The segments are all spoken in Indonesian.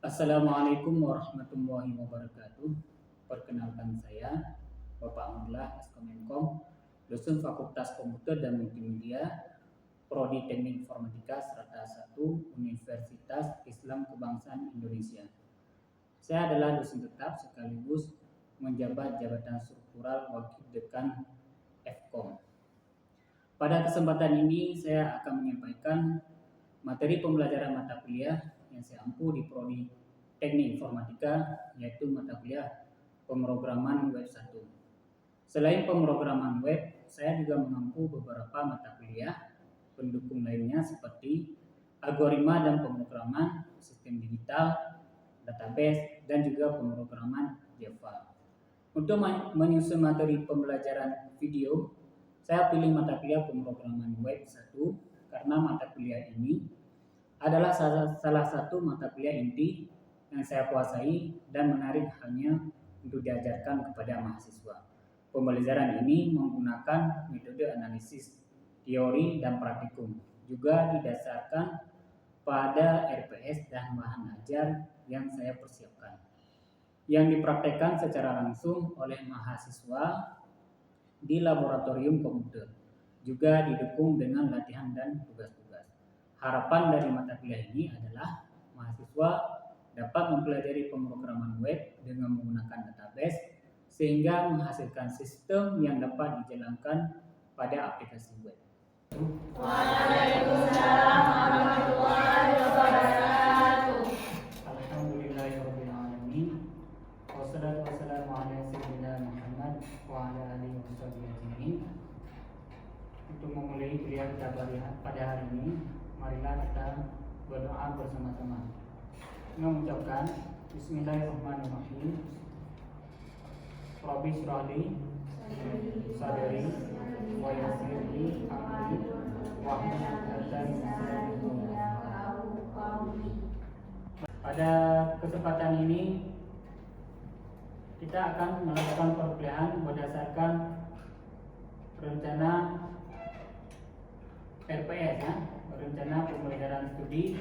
Assalamualaikum warahmatullahi wabarakatuh. Perkenalkan saya Bapak Amrullah Askomenkom, dosen Fakultas Komputer dan Multimedia, Prodi Teknik Informatika Strata 1 Universitas Islam Kebangsaan Indonesia. Saya adalah dosen tetap sekaligus menjabat jabatan struktural Wakil Dekan FKOM. Pada kesempatan ini saya akan menyampaikan materi pembelajaran mata kuliah yang saya ampu di Prodi Teknik Informatika, yaitu mata kuliah pemrograman web 1. Selain pemrograman web, saya juga mengampu beberapa mata kuliah pendukung lainnya seperti algoritma dan pemrograman sistem digital, database, dan juga pemrograman Java. Untuk menyusun materi pembelajaran video, saya pilih mata kuliah pemrograman web 1 karena mata kuliah ini adalah salah satu mata kuliah inti yang saya kuasai dan menarik hanya untuk diajarkan kepada mahasiswa. Pembelajaran ini menggunakan metode analisis teori dan praktikum, juga didasarkan pada RPS dan bahan ajar yang saya persiapkan, yang dipraktekkan secara langsung oleh mahasiswa di laboratorium komputer, juga didukung dengan latihan dan tugas-tugas. Harapan dari mata kuliah ini adalah mahasiswa dapat mempelajari pemrograman web dengan menggunakan database sehingga menghasilkan sistem yang dapat dijalankan pada aplikasi web. Waalaikumsalam warahmatullahi wabarakatuh. Alhamdulillahirabbil alamin. Wassalatu wassalamu ala sayyidina Muhammad wa ala alihi washabbihi ajmain. Untuk memulai kuliah kita pada hari ini, marilah kita berdoa bersama-sama. Mengucapkan Bismillahirrahmanirrahim. Rabbi shrahli sadri wa yassir li amri wahlul 'uqdatam min lisani yafqahu qawli. Pada kesempatan ini kita akan melakukan perkuliahan berdasarkan rencana RPS, rencana pembelajaran studi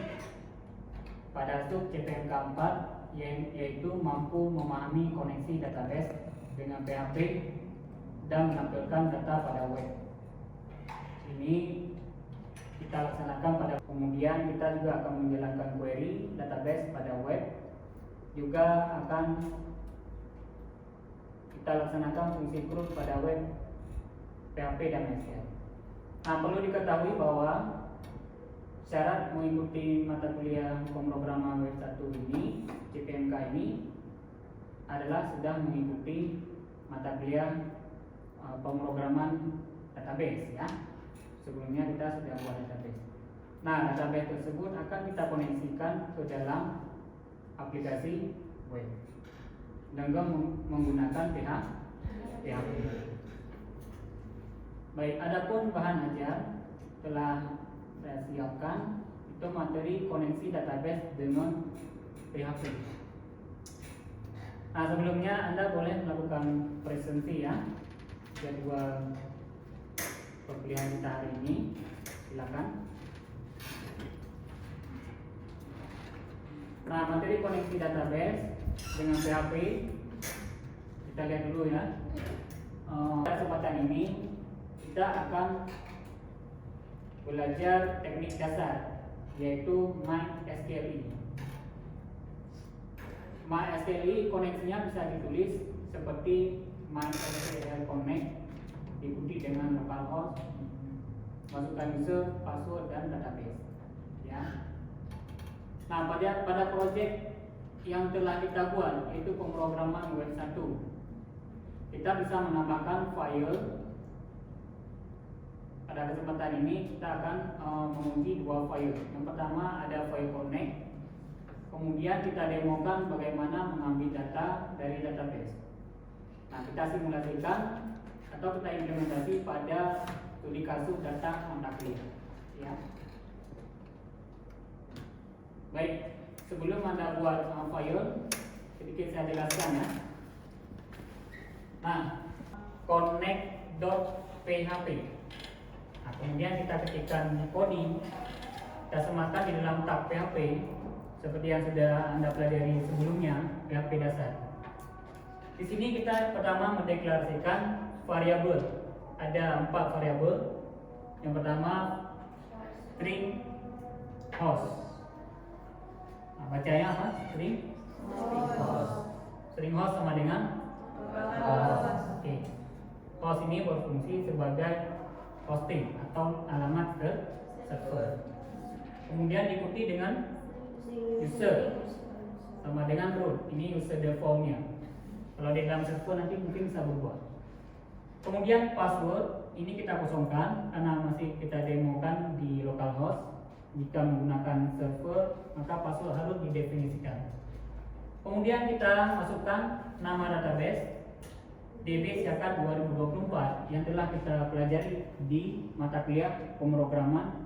pada sub CPNK 4, yaitu mampu memahami koneksi database dengan PHP dan menampilkan data pada web. Ini kita laksanakan pada kemudian kita juga akan menjalankan query database pada web, juga akan kita laksanakan fungsi CRUD pada web PHP dan SQL. Nah, perlu diketahui bahwa syarat mengikuti mata kuliah pemrograman web 1 ini, CPNK ini, adalah sudah mengikuti mata kuliah pemrograman database, ya. Sebelumnya kita sudah buat database. Nah, database tersebut akan kita koneksikan ke dalam aplikasi web dengan menggunakan PHP. Baik, adapun bahan ajar telah saya siapkan, itu materi koneksi database dengan PHP. Nah, sebelumnya Anda boleh melakukan presentasi, ya, jadwal perkuliahan kita hari ini. Silakan. Nah, materi koneksi database dengan PHP kita lihat dulu, ya. Pada kesempatan ini kita akan belajar teknik dasar, yaitu MySQLi. MySQLi koneksinya bisa ditulis seperti MySQL Connect, diikuti dengan localhost, masukkan user, password, dan database, ya. Nah, pada proyek yang telah kita buat, yaitu pemrograman web 1, kita bisa menambahkan file. Pada kesempatan ini kita akan menguji dua file. Yang pertama ada file connect, kemudian kita demokan bagaimana mengambil data dari database. Nah, kita simulasikan atau kita implementasi pada studi kasus data kontak kuliah, ya. Baik, sebelum Anda buat file, sedikit saya jelaskan, ya. Nah, connect.php. Nah, kemudian kita ketikkan coding, kita sematkan di dalam tab PHP, seperti yang sudah Anda pelajari sebelumnya, PHP dasar. Di sini kita pertama mendeklarasikan variabel. Ada 4 variabel. Yang pertama string host. Nah, bacanya apa? String host. String host sama dengan host. Oke. Host ini berfungsi sebagai hosting atau alamat ke server. Kemudian diikuti dengan user sama dengan root. Ini user defaultnya. Kalau di dalam server nanti mungkin bisa berubah. Kemudian password ini kita kosongkan karena masih kita demokan di localhost. Jika menggunakan server maka password harus didefinisikan. Kemudian kita masukkan nama database DB Siakat 2024 yang telah kita pelajari di mata kuliah pemrograman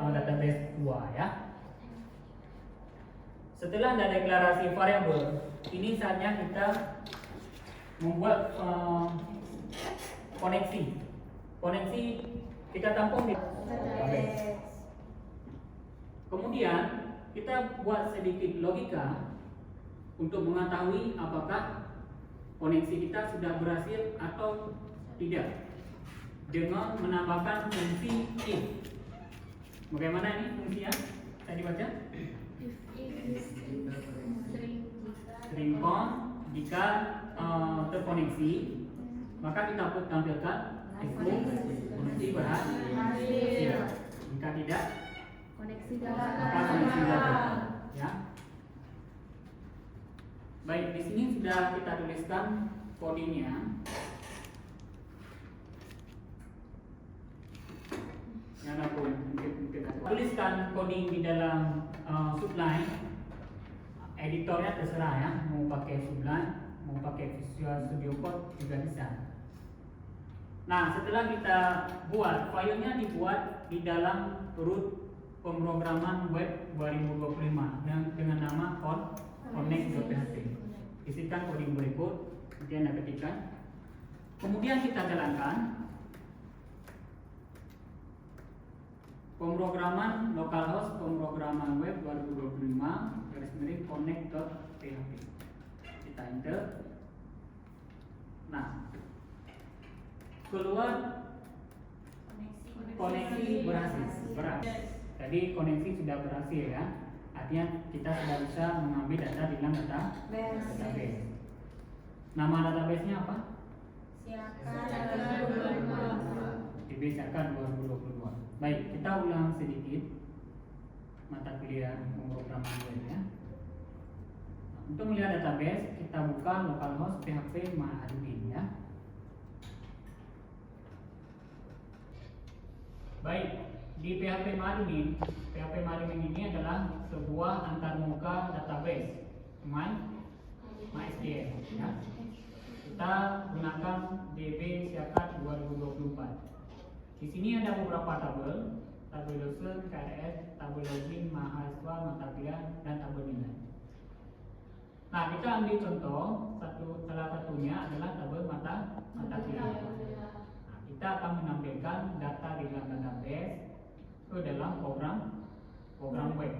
database 2 ya. Setelah ada deklarasi variabel, ini saatnya kita membuat koneksi. Koneksi kita tampung di database. Kemudian kita buat sedikit logika untuk mengetahui apakah koneksi kita sudah berhasil atau tidak dengan menambahkan fungsi if. Bagaimana ini fungsinya? Saya dibaca? String count jika terkoneksi maka kita tampilkan koneksi berhasil. Jika tidak maka koneksi gagal. Ya. Baik, di sini sudah kita tuliskan codingnya. Tuliskan coding di dalam Sublime. Editornya terserah ya, mau pakai Sublime, mau pakai Visual Studio Code juga bisa. Nah, setelah kita buat, filenya dibuat di dalam root pemrograman web 2025 dengan nama connect.php. Isikan coding berikut, nanti Anda ketikkan. Kemudian kita jalankan pemrograman localhost pemrograman web 2025 garis miring connect.php. Kita enter. Nah, keluar koneksi berhasil. Jadi koneksi sudah berhasil ya. Artinya kita sudah bisa mengambil data di dalam database. Nama database-nya apa? DB Siakat 2022. Baik, kita ulang sedikit mata kuliah pemrograman web ya. Untuk melihat database, kita buka localhost PHP MyAdmin ya. Baik, di PHP MyAdmin ini adalah sebuah antarmuka database MySQL ya. Kita gunakan DB Siakat 2024. Di sini ada beberapa tabel user, KRS, tabel login, mahasiswa, mata kuliah, dan tabel nilai. Nah, kita ambil contoh salah satunya adalah tabel mata kuliah. Nah, kita akan menampilkan data di dalam database ke dalam program web.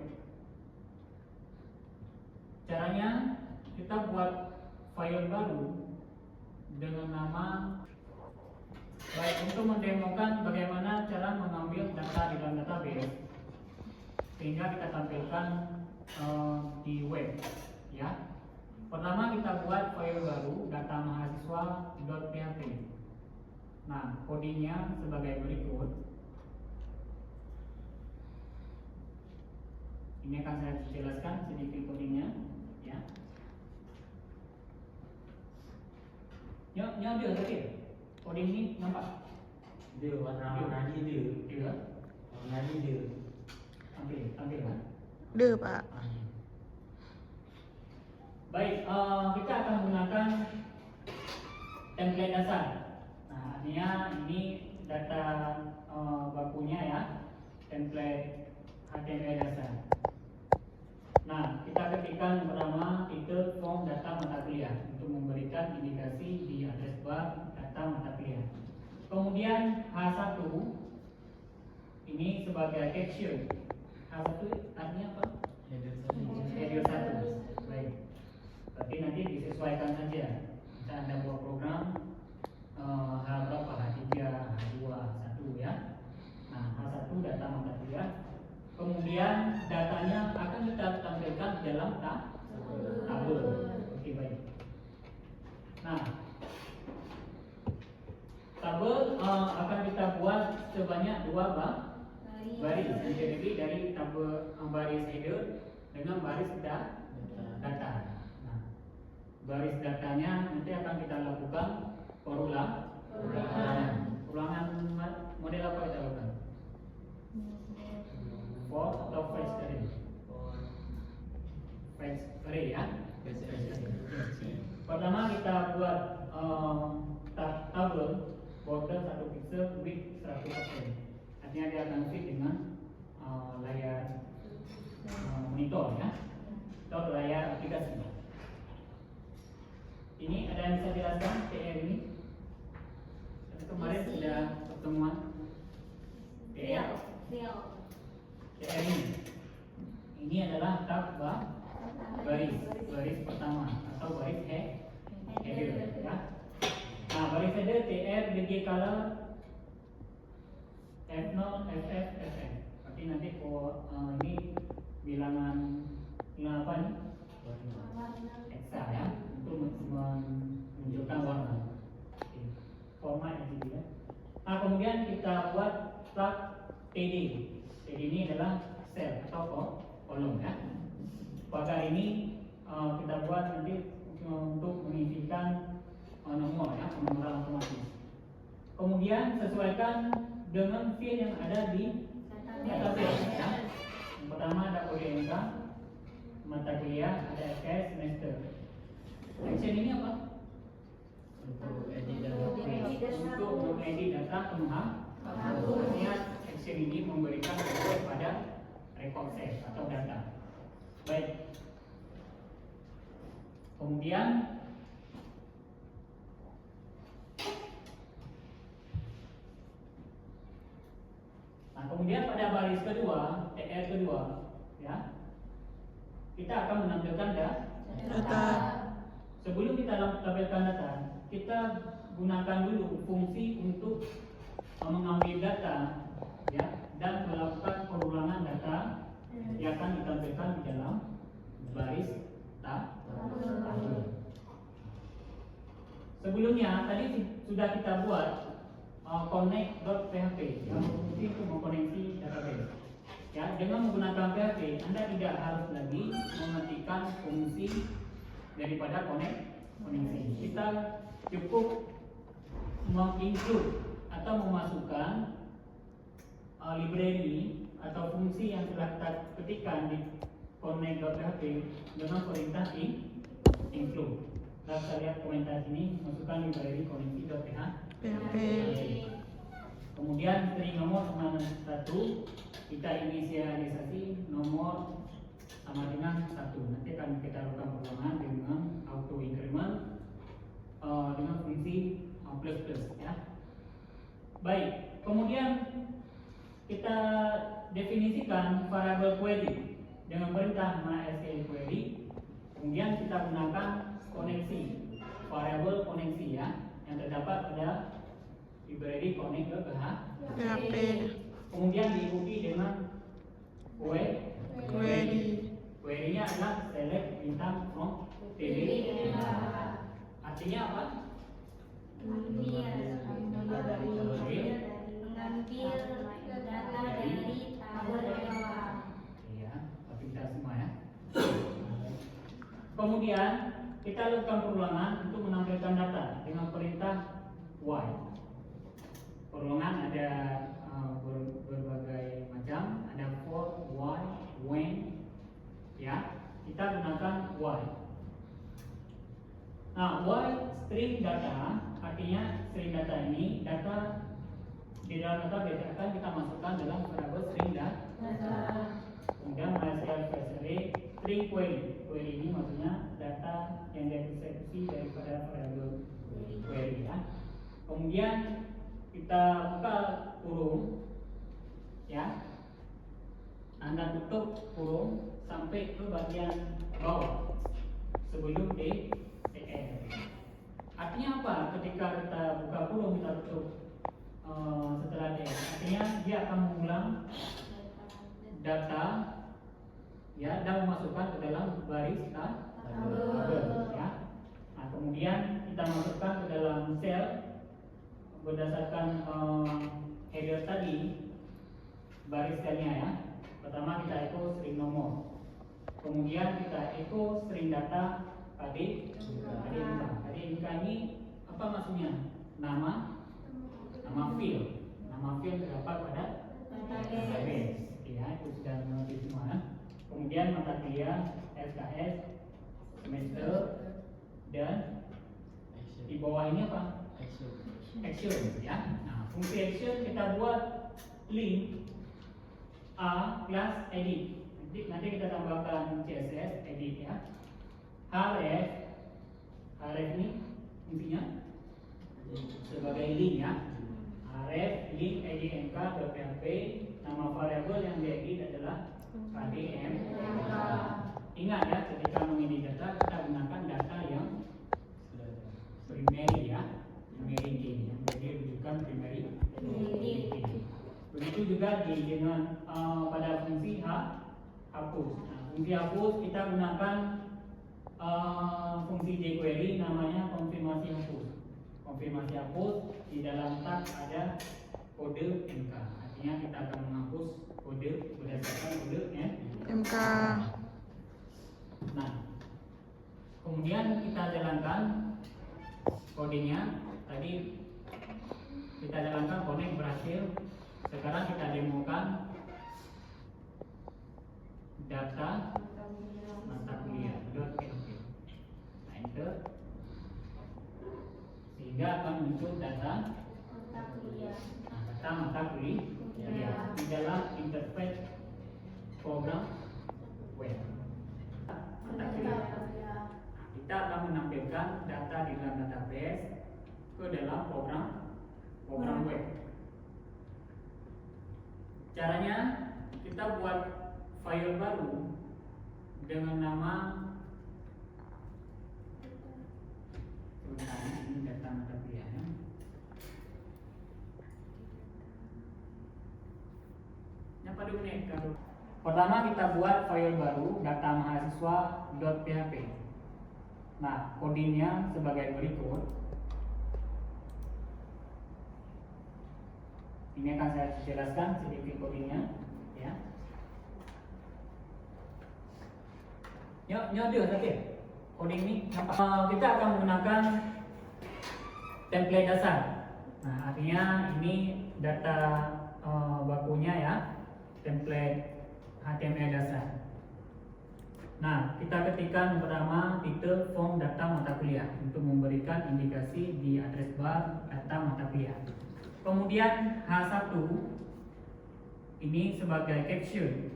Caranya kita buat file baru dengan nama. Baik, untuk mendemokan bagaimana cara mengambil data di dalam database sehingga kita tampilkan di web ya. Pertama kita buat file baru data mahasiswa.php. Nah, codingnya sebagai berikut. Ini akan saya jelaskan sedikit codingnya ya. Yang dia tadi coding ini nampak? Dia warna dia. Dia. Warna dia. Ambil kan? Ada Pak. Baik, kita akan menggunakan template dasar. Nah, artinya ini data bakunya ya, template HTML dasar. Nah, kita ketikkan pertama title form data mata kuliah untuk memberikan indikasi di address bar data mata kuliah. Kemudian H1 ini sebagai caption. H1 artinya apa? dalam tabel. Oke, baik. Nah, tabel akan kita buat sebanyak 2 baris yang terdiri dari tabel baris header dengan baris data. Nah, baris datanya nanti akan kita lakukan ulangan model apa kita lakukan? For atau fetch array? Fetch array ya. Pertama kita buat tabel border 1 pixel width 100%. Artinya dia akan fit dengan layar monitor ya, atau layar aplikasi. Ini ada yang bisa jelaskan TR ini? Kemarin sudah pertemuan TR ini adalah tab baris pertama atau baris header ya. Nah, baris header TR DG color F0 FF FF. Berarti nanti ini bilangan apa nih? Hexa ya, untuk menunjukkan warna. Format yang ya. Nah, kemudian kita buat plug TD. TD ini adalah sel atau kolom ya. Pada ini kita buat nanti untuk mengisikan nomor ya, penomoran otomatis. Kemudian sesuaikan dengan field yang ada di database ya. Yang pertama ada kode NK, mata kuliah, ada SKS, semester. Action ini apa? Untuk mengedit data penghapus. Artinya action ini memberikan akses pada record set atau data. Baik. Kemudian pada baris kedua, TR kedua, ya, kita akan menampilkan data. Sebelum kita tampilkan data, kita gunakan dulu fungsi untuk mengambil data, ya, dan melakukan pengulangan data yang akan ditampilkan di dalam baris tabel. Sebelumnya tadi sudah kita buat connect.php yang berfungsi untuk mengkoneksi database. Ya, dengan menggunakan PHP, Anda tidak harus lagi mengetikkan fungsi daripada koneksi. Kita cukup menginclude atau memasukkan library atau fungsi yang telah kita ketikkan di connect.php dengan perintah include. Kita lihat komentar sini, masukkan library koneksi.php. Kemudian string nomor sama 1, kita inisialisasi nomor sama dengan 1. Nanti akan kita lakukan pengulangan dengan auto increment dengan fungsi plus ya. Baik, kemudian kita definisikan variable query dengan perintah MySQL query. Kemudian kita gunakan koneksi, variable koneksi ya, yang terdapat pada library connect.php. Kemudian diikuti dengan query. Query-nya adalah select bintang from table. Artinya apa? Mengambil data dari tabel bawah. Iya, tapi kita semua ya. Kemudian kita lakukan perulangan untuk menampilkan data dengan perintah while. Perulangan ada berbagai macam, ada for, while, when, ya. Kita gunakan while. Nah, while string data, artinya string data ini data di dalam database akan kita masukkan dalam variable string data. Kemudian MySQL query string query. Query ini maksudnya data yang dieksekusi daripada variable query ya. Kemudian kita buka kurung ya. Anda tutup kurung sampai ke bagian bawah sebelum TR. Artinya apa? Ketika kita buka kurung kita tutup setelah TR, artinya dia akan mengulang data ya, dan memasukkan ke dalam baris tabel ya. Nah, kemudian kita masukkan ke dalam sel berdasarkan header tadi, baris selnya ya. Pertama kita echo string nomor, kemudian kita echo string data tadi NK ini apa maksudnya? Nama field terdapat pada database ya, itu sudah mengerti semua. Kemudian mata kuliah SKS, semester, dan di bawah ini apa? Action ya. Nah, fungsi action kita buat link A plus edit. Nanti kita tambahkan CSS edit ya. href ini fungsinya sebagai link ya. href link edit.mk.php, nama variabel yang diedit adalah KDM. Ingat ya, ketika mengedit data kita gunakan data yang primary ya, primary key, yang jadi rujukan primary key. Begitu juga dengan pada fungsi hapus. Nah, fungsi hapus kita gunakan fungsi jQuery namanya konfirmasi hapus. Konfirmasi hapus di dalam tag ada kode MK. Artinya kita akan menghapus kode berdasarkan kode MK. Nah, kemudian kita jalankan kodenya. Tadi kita jalankan connect berhasil. Sekarang kita demokan data mata kuliah .php. Nah, enter. Sehingga akan muncul data mata kuliah di dalam interface program web. Mata kuliah. Kita akan menampilkan data di dalam database ke dalam program web. Caranya kita buat file baru dengan nama ini data mata kuliah. Pertama kita buat file baru data mahasiswa.php. Nah, codingnya sebagai berikut. Ini akan saya jelaskan sedikit codingnya, ya. Nyode tadi. Coding ini kita akan menggunakan template dasar. Nah, artinya ini data bakunya ya, template HTML dasar. Nah, kita ketikkan pertama titel form data mata kuliah untuk memberikan indikasi di address bar data mata kuliah. Kemudian H1 ini sebagai caption.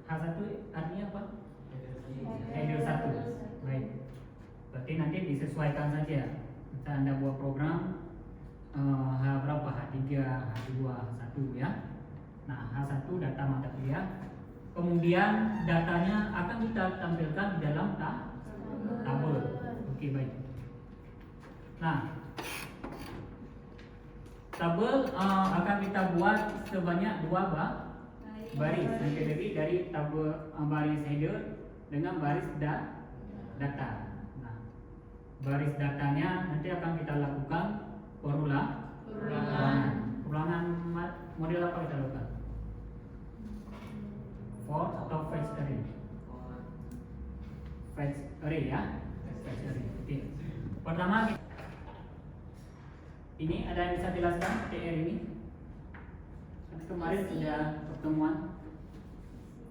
H1 artinya apa? Header 1. Baik. Berarti nanti disesuaikan saja. Kita Anda buat program H berapa? H3, H2, H1 ya. Nah, H1 data mata kuliah. Kemudian datanya akan kita tampilkan di dalam tabel. Oke, baik. Nah, tabel akan kita buat sebanyak 2 baris yang terdiri dari tabel baris header dengan baris data. Nah, baris datanya nanti akan kita lakukan perulangan model apa kita lakukan? For atau fetch array? Fetch array ya. Fetch array. Oke. Pertama ini ada yang bisa jelaskan TR ini? Kemarin sudah pertemuan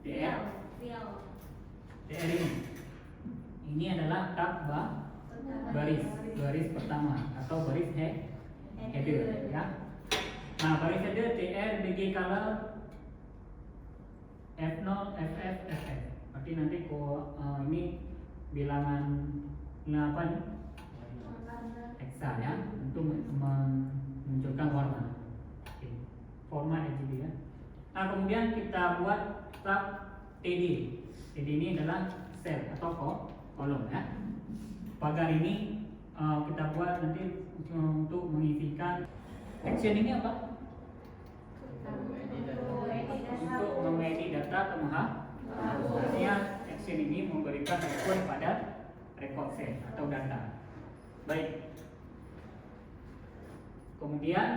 TR ini adalah tab baris pertama atau baris header ya. Nah, baris header TR BG color F0 FF FF. Berarti nanti ini bilangan apa nih? Hexa ya, untuk memunculkan warna. Oke. Format RGB ya. Nah, kemudian kita buat tab TD. TD ini adalah sel atau kolom ya. Pagar ini kita buat nanti untuk mengisikan action ini apa? Untuk mengedit data ke artinya memberikan request pada record set atau data. Baik. Kemudian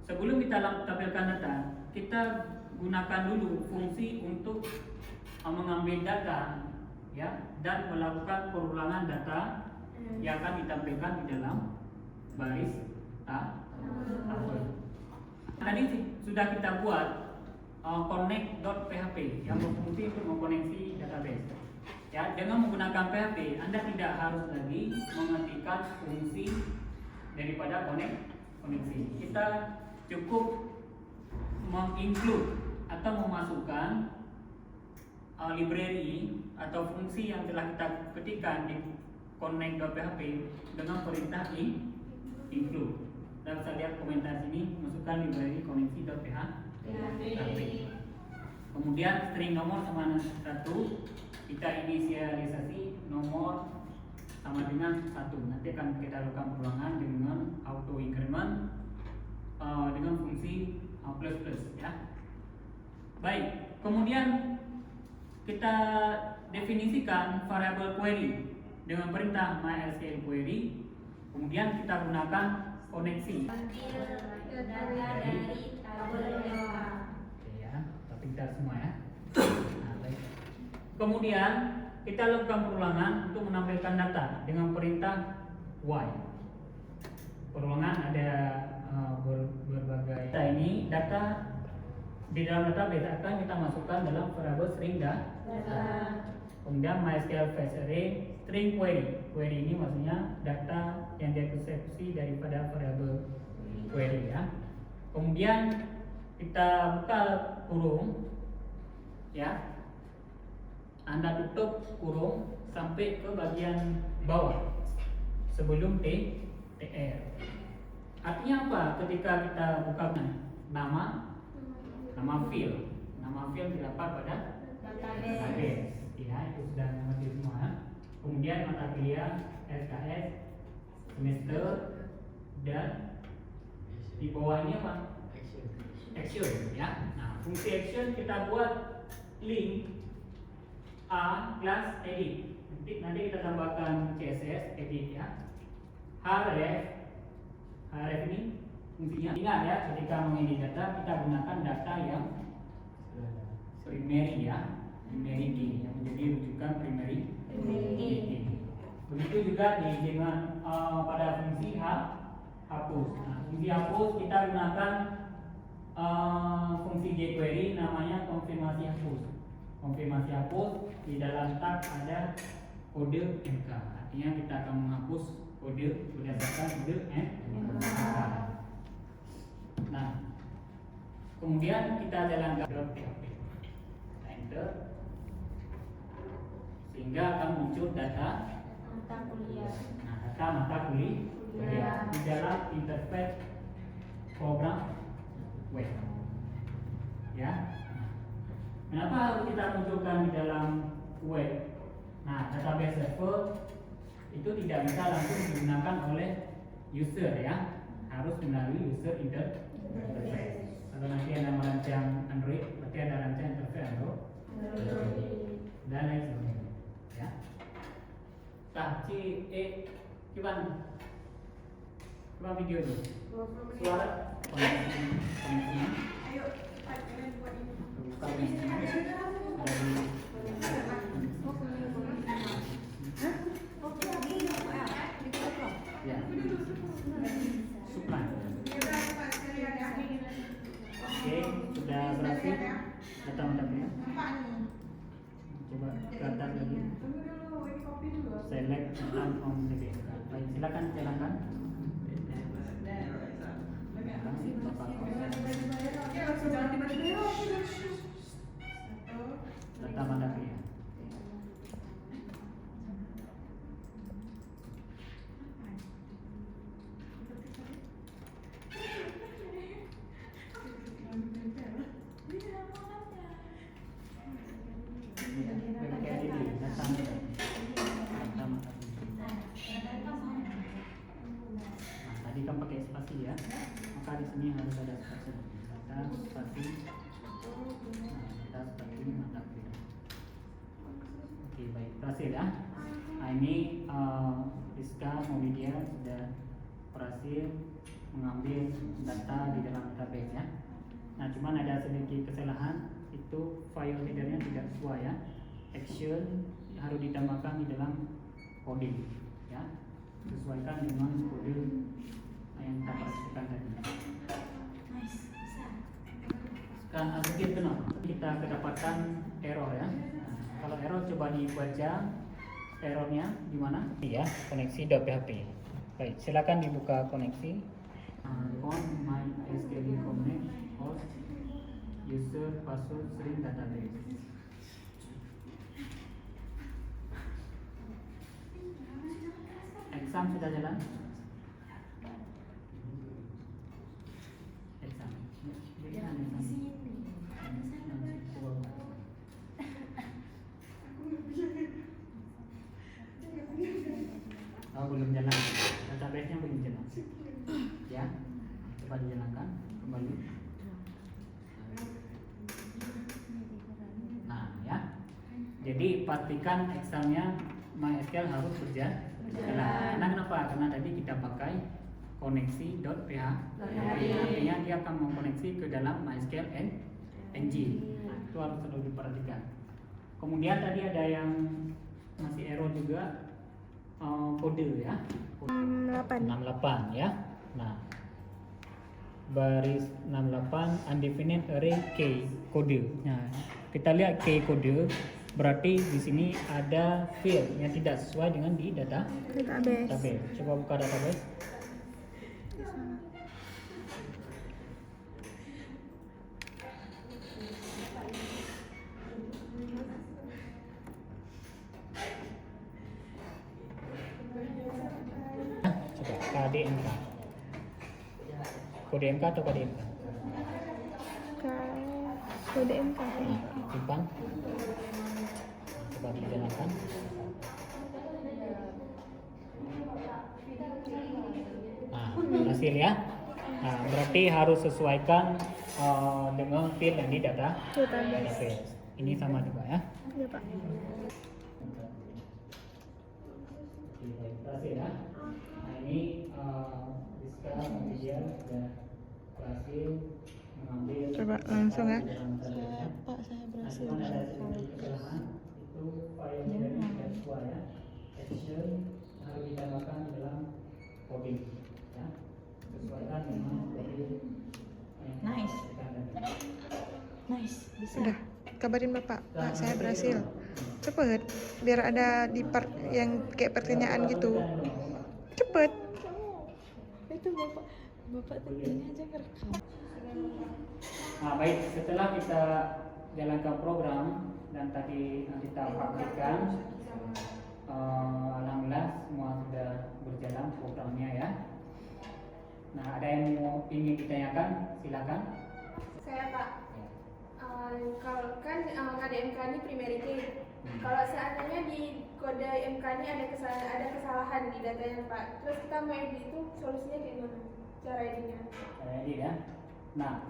sebelum kita tampilkan data, kita gunakan dulu fungsi untuk mengambil data, ya, dan melakukan perulangan data yang akan ditampilkan di dalam baris tabel. Tadi sudah kita buat connect.php yang berfungsi untuk mengkoneksi database. Ya, dengan menggunakan PHP, Anda tidak harus lagi mengetikkan fungsi daripada koneksi. Kita cukup menginclude atau memasukkan library atau fungsi yang telah kita ketikkan di connect.php dengan perintah include. Dan bisa lihat komentar sini, masukkan library koneksi.php. Kemudian string nomor sama 1, kita inisialisasi nomor sama dengan 1. Nanti akan kita lakukan perulangan dengan auto increment dengan fungsi plus plus, ya. Baik, kemudian kita definisikan variable query dengan perintah MySQL query. Kemudian kita gunakan koneksi. Ambil data dari tabel jawab. Oke ya, tapi kita semua ya. Nah, baik. Kemudian kita lakukan perulangan untuk menampilkan data dengan perintah Y. Perulangan ada berbagai data. Ini data di dalam database akan kita masukkan dalam variable string data. Kemudian MySQL fetch array string query. Query ini maksudnya data yang dieksekusi daripada variable query, ya. Kemudian kita buka kurung, ya. Anda tutup kurung sampai ke bagian bawah sebelum tr. Artinya apa? Ketika kita buka nama field didapat pada database. Ya, itu sudah mengerti semua. Kemudian mata kuliah SKS, semester, dan di bawahnya apa? Action, ya. Nah, fungsi action kita buat link a class edit. Nanti kita tambahkan CSS edit, ya. href ini fungsinya. Ingat ya, ketika mengedit data kita gunakan data yang primary, ya. Primary key yang menjadi rujukan primary key. Begitu juga dengan pada fungsi hapus. Nah, fungsi hapus kita gunakan fungsi jQuery namanya konfirmasi hapus. Konfirmasi hapus di dalam tab ada kode MK. Artinya kita akan menghapus kode berdasarkan kode MK. Nah, kemudian kita jalankan .php. Enter. Sehingga akan muncul data Mata kuliah. Nah, data mata kuliah di dalam interface program web. Ya. Kenapa harus kita munculkan di dalam web? Nah, database server itu tidak bisa langsung digunakan oleh user, ya. Harus melalui user interface. Kalau nanti Anda merancang Android, berarti ada rancang interface Android dan lain sebagainya. Ya. Gimana video dulu? Suara koneksinya. Ayo, cepat kalian buat ini. Buka koneksinya. Ya. Supply. Oke, sudah berhasil. Data mendapatnya. Coba ke atas lagi. Select on the baik, silakan jalankan. Data mendapatnya. Tadi kan pakai spasi, ya, maka di sini harus ada spasi. Data data spasi mata kuliah. Oke, baik, berhasil ya. Nah, ini Rizka Maulidia sudah berhasil mengambil data di dalam database ya. Nah, cuman ada sedikit kesalahan, itu file headernya tidak sesuai ya. Action harus ditambahkan di dalam kode ya. Sesuaikan dengan kode yang kita perhatikan tadi. Sekarang sedikit kenal, kita kedapatan error ya. Nah, kalau error coba dibaca errornya di mana? Iya, koneksi.php. Baik, silakan dibuka koneksi. On my SQL connect host user password string database. Exam sudah jalan? Exam. Oh, belum jalan. Database-nya belum jalan. Ya, coba dijalankan kembali. Nah, ya. Jadi pastikan Excel-nya MySQL harus berjalan. Karena kenapa? Karena tadi kita pakai koneksi.php. Artinya dia akan mengkoneksi ke dalam MySQL engine. Nah, itu harus selalu diperhatikan. Kemudian tadi ada yang masih error juga. Kode ya, 68 ya. Nah, baris 68 undefined array key kode. Nah, kita lihat key kode berarti di sini ada field yang tidak sesuai dengan di database. Coba buka database. KDMK. Kode MK atau KDMK? Kode MK. Simpan. Coba dijalankan. Nah, hasil ya. Nah, berarti harus sesuaikan dengan field yang di database. Ini sama juga ya. Iya, Pak. Berhasil ya. Nah, ini Rizka Maulidia sudah berhasil mengambil. Coba langsung ya. Pak, saya berhasil. Nah, ada sedikit kesalahan, itu file yang tidak sesuai ya. Action harus ditambahkan di dalam coding ya. Sesuaikan dengan coding. Nice. Bisa. Udah, kabarin Bapak. Pak, saya berhasil. Cepet, biar ada di part yang kayak pertanyaan gitu. Cepet. Itu bapak tadinya aja ngerekam. Nah, baik, setelah kita jalankan program dan tadi kita praktikkan, alhamdulillah semua sudah berjalan programnya ya. Nah, ada yang mau ingin ditanyakan, silakan. Saya Pak, kalau kan KDMK ini primary key. Kalau seandainya di kode MK ini ada kesalahan di datanya Pak, terus kita mau edit itu solusinya kayak gimana? Cara editnya? Cara edit ya. Nah,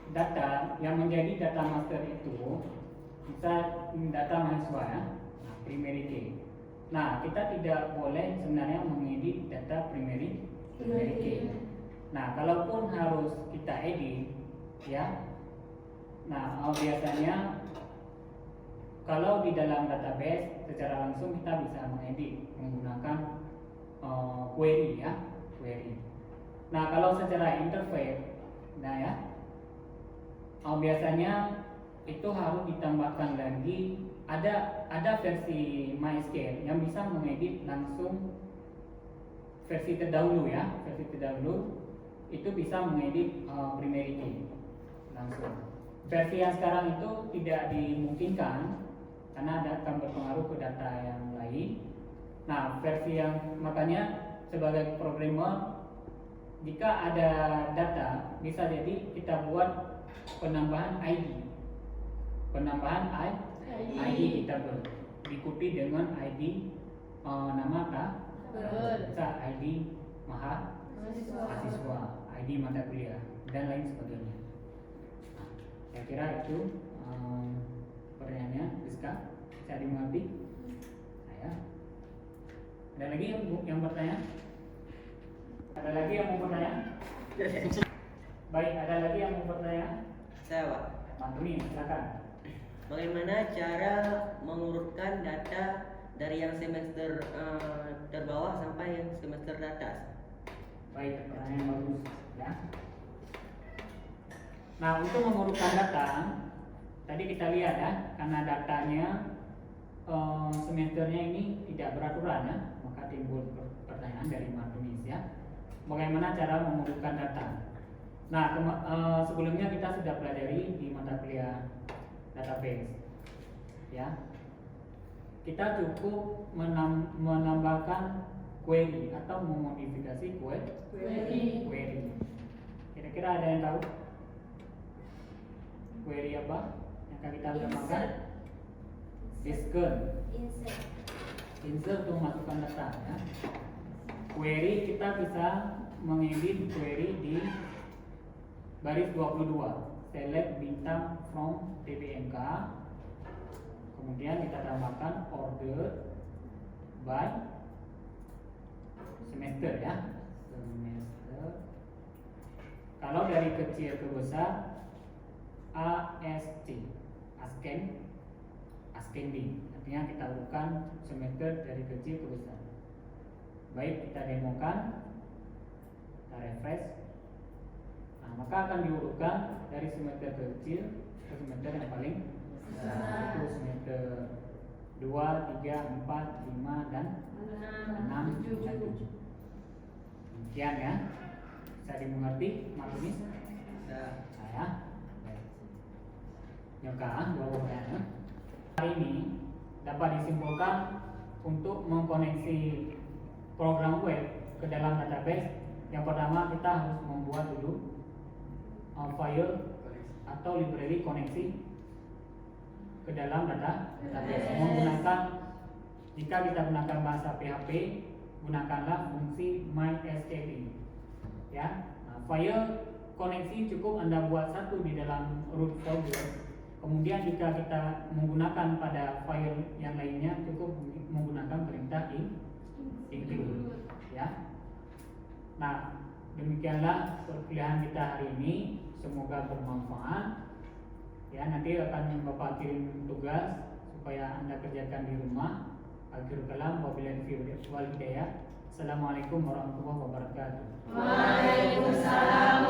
data yang menjadi data master itu bisa data mahasiswa ya. Nah, primary key. Nah, kita tidak boleh sebenarnya mengedit data primary key. Nah, kalaupun harus kita edit ya. Nah, biasanya kalau di dalam database secara langsung kita bisa mengedit menggunakan query ya, query. Nah, kalau secara interface, nah ya, biasanya itu harus ditambahkan lagi ada versi MySQL yang bisa mengedit langsung versi terdahulu ya, versi terdahulu itu bisa mengedit primary key langsung. Versi yang sekarang itu tidak dimungkinkan karena akan berpengaruh ke data yang lain. Nah, versi yang makanya sebagai programmer jika ada data bisa jadi kita buat penambahan ID. Penambahan ID kita diikuti dengan ID nama bisa ID mahasiswa. ID mata kuliah dan lain sebagainya. Nah, saya kira itu pertanyaannya. Rizka, bisa dimengerti? Saya. Ada lagi yang bertanya? Ada lagi yang mau bertanya? Baik, ada lagi yang mau bertanya? Saya Pak, Mantuni, silakan. bagaimana cara mengurutkan data dari yang semester terbawah sampai yang semester atas? Baik, pertanyaan yang bagus ya. Nah, untuk mengurutkan data, tadi kita lihat ya, karena datanya semesternya ini tidak beraturan ya, maka timbul pertanyaan dari Martunis ya. Bagaimana cara mengurutkan data? Nah, sebelumnya kita sudah pelajari di mata kuliah database ya. Kita cukup menambahkan query atau memodifikasi query. Kira-kira ada yang tahu query apa yang akan kita tambahkan? Insert untuk masukkan data ya. Query kita bisa mengedit query di baris 22, select bintang from TBMK, kemudian kita tambahkan order by semester ya, semester. Kalau dari kecil ke besar ascending, artinya kita urutkan semester dari kecil ke besar. Baik, kita demokan, kita refresh. Nah, maka akan diurutkan dari semester kecil ke semester yang paling besar. Itu semester 2, 3, 4, 5, dan 6 dan 7. Demikian ya. Bisa dimengerti, Martunis? Saya. Nyoka, jawabannya. Hari ini dapat disimpulkan untuk mengkoneksi program web ke dalam database. Yang pertama kita harus membuat dulu file atau library koneksi ke dalam database. Menggunakan, jika kita gunakan bahasa PHP, gunakanlah fungsi MySQL ya. Nah, file koneksi cukup Anda buat satu di dalam root folder. Kemudian jika kita menggunakan pada file yang lainnya, cukup menggunakan perintah include ya. Nah, demikianlah perkuliahan kita hari ini. Semoga bermanfaat ya. Nanti akan Bapak kirim tugas supaya Anda kerjakan di rumah. Akhirul kalam, wabillahi taufiq wal hidayah. Assalamualaikum warahmatullahi wabarakatuh. Waalaikumsalam